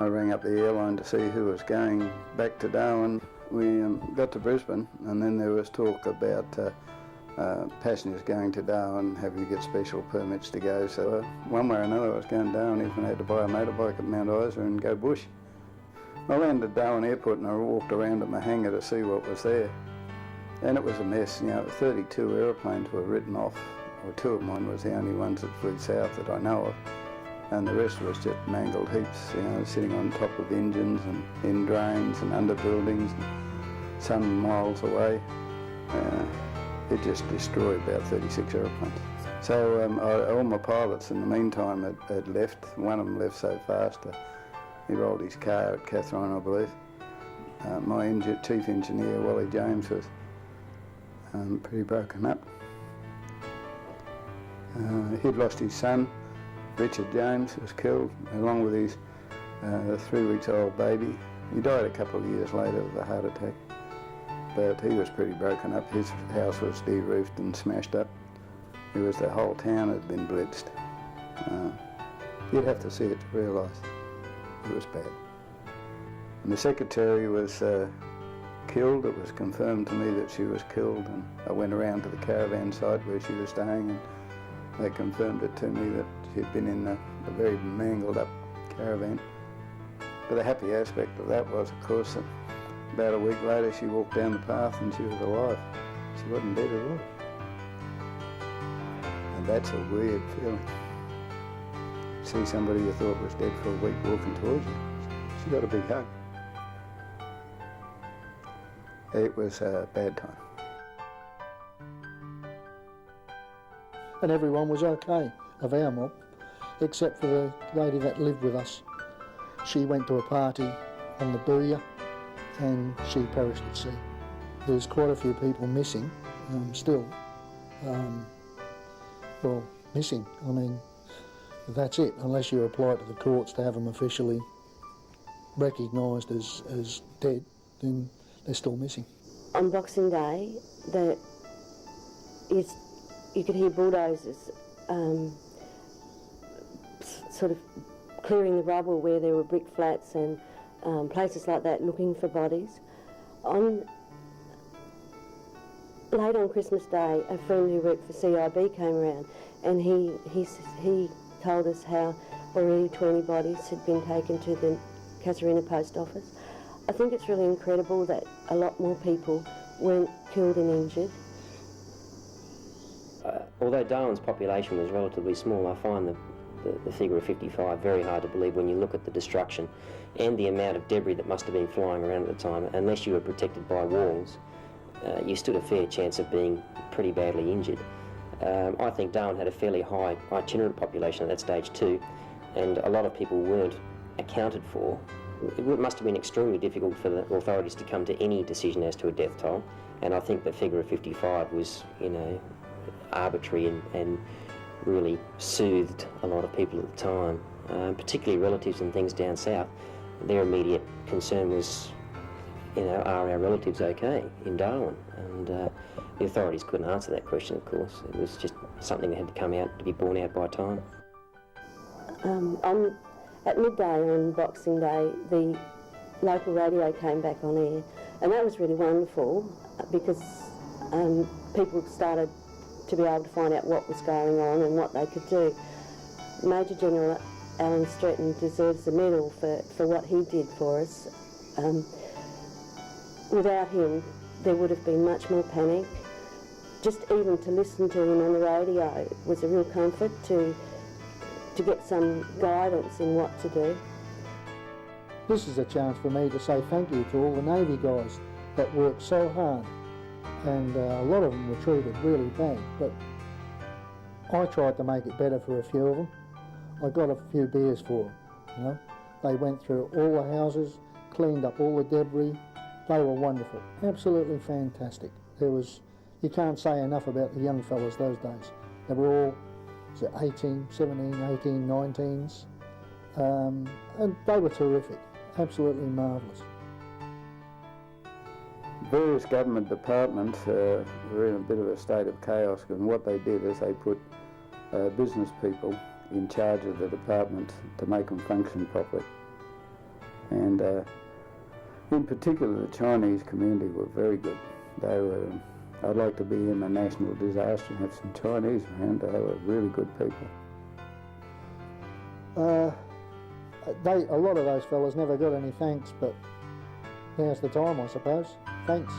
I rang up the airline to see who was going back to Darwin. We got to Brisbane, and then there was talk about passengers going to Darwin having to get special permits to go. So one way or another I was going to Darwin, even had to buy a motorbike at Mount Isa and go bush. I landed at Darwin Airport and I walked around at my hangar to see what was there. And it was a mess, 32 aeroplanes were written off, or 2 of mine was the only ones that flew south that I know of. And the rest was just mangled heaps, sitting on top of engines and in drains and under buildings, and some miles away. It just destroyed about 36 aeroplanes. So all my pilots in the meantime had left. One of them left so fast, he rolled his car at Catherine, I believe. My chief engineer, Wally James, was pretty broken up. He'd lost his son, Richard James, was killed, along with his 3-week-old baby. He died a couple of years later of a heart attack. But he was pretty broken up. His house was de-roofed and smashed up. The whole town had been blitzed. You'd have to see it to realise it was bad. And the secretary was killed. It was confirmed to me that she was killed, and I went around to the caravan site where she was staying, and they confirmed it to me that she'd been in a very mangled up caravan. But the happy aspect of that was, of course, that about a week later she walked down the path and she was alive. She wasn't dead at all. And that's a weird feeling. See somebody you thought was dead for a week walking towards you. She got a big hug. It was a bad time. And everyone was okay of our mob, except for the lady that lived with us. She went to a party on the Booyah and she perished at sea. There's quite a few people missing, still. Missing. I mean, that's it. Unless you apply to the courts to have them officially recognised as dead, then they're still missing. On Boxing Day, you could hear bulldozers sort of clearing the rubble where there were brick flats and places like that, looking for bodies. Late on Christmas Day, a friend who worked for CIB came around, and he told us how already 20 bodies had been taken to the Casuarina post office. I think it's really incredible that a lot more people weren't killed and injured. Although Darwin's population was relatively small, I find the figure of 55 very hard to believe when you look at the destruction and the amount of debris that must have been flying around at the time. Unless you were protected by walls, you stood a fair chance of being pretty badly injured. I think Darwin had a fairly high itinerant population at that stage too, and a lot of people weren't accounted for. It must have been extremely difficult for the authorities to come to any decision as to a death toll, and I think the figure of 55 was, arbitrary and really soothed a lot of people at the time, particularly relatives and things down south. Their immediate concern was, are our relatives okay in Darwin? And the authorities couldn't answer that question, of course. It was just something that had to come out, to be borne out by time. At midday on Boxing Day, the local radio came back on air, and that was really wonderful because people started to be able to find out what was going on and what they could do. Major General Alan Stretton deserves a medal for what he did for us. Without him, there would have been much more panic. Just even to listen to him on the radio was a real comfort to get some guidance in what to do. This is a chance for me to say thank you to all the Navy guys that worked so hard, and a lot of them were treated really bad, but I tried to make it better for a few of them. I got a few beers for them, They went through all the houses, cleaned up all the debris. They were wonderful, absolutely fantastic. You can't say enough about the young fellas those days. They were all 18, 17, 18, 19s, and they were terrific, absolutely marvellous. Various government departments were in a bit of a state of chaos, and what they did is they put business people in charge of the department to make them function properly. And in particular, the Chinese community were very good. They were, I'd like to be in a national disaster and have some Chinese around. They were really good people. A lot of those fellas never got any thanks, but now's the time, I suppose. Thanks.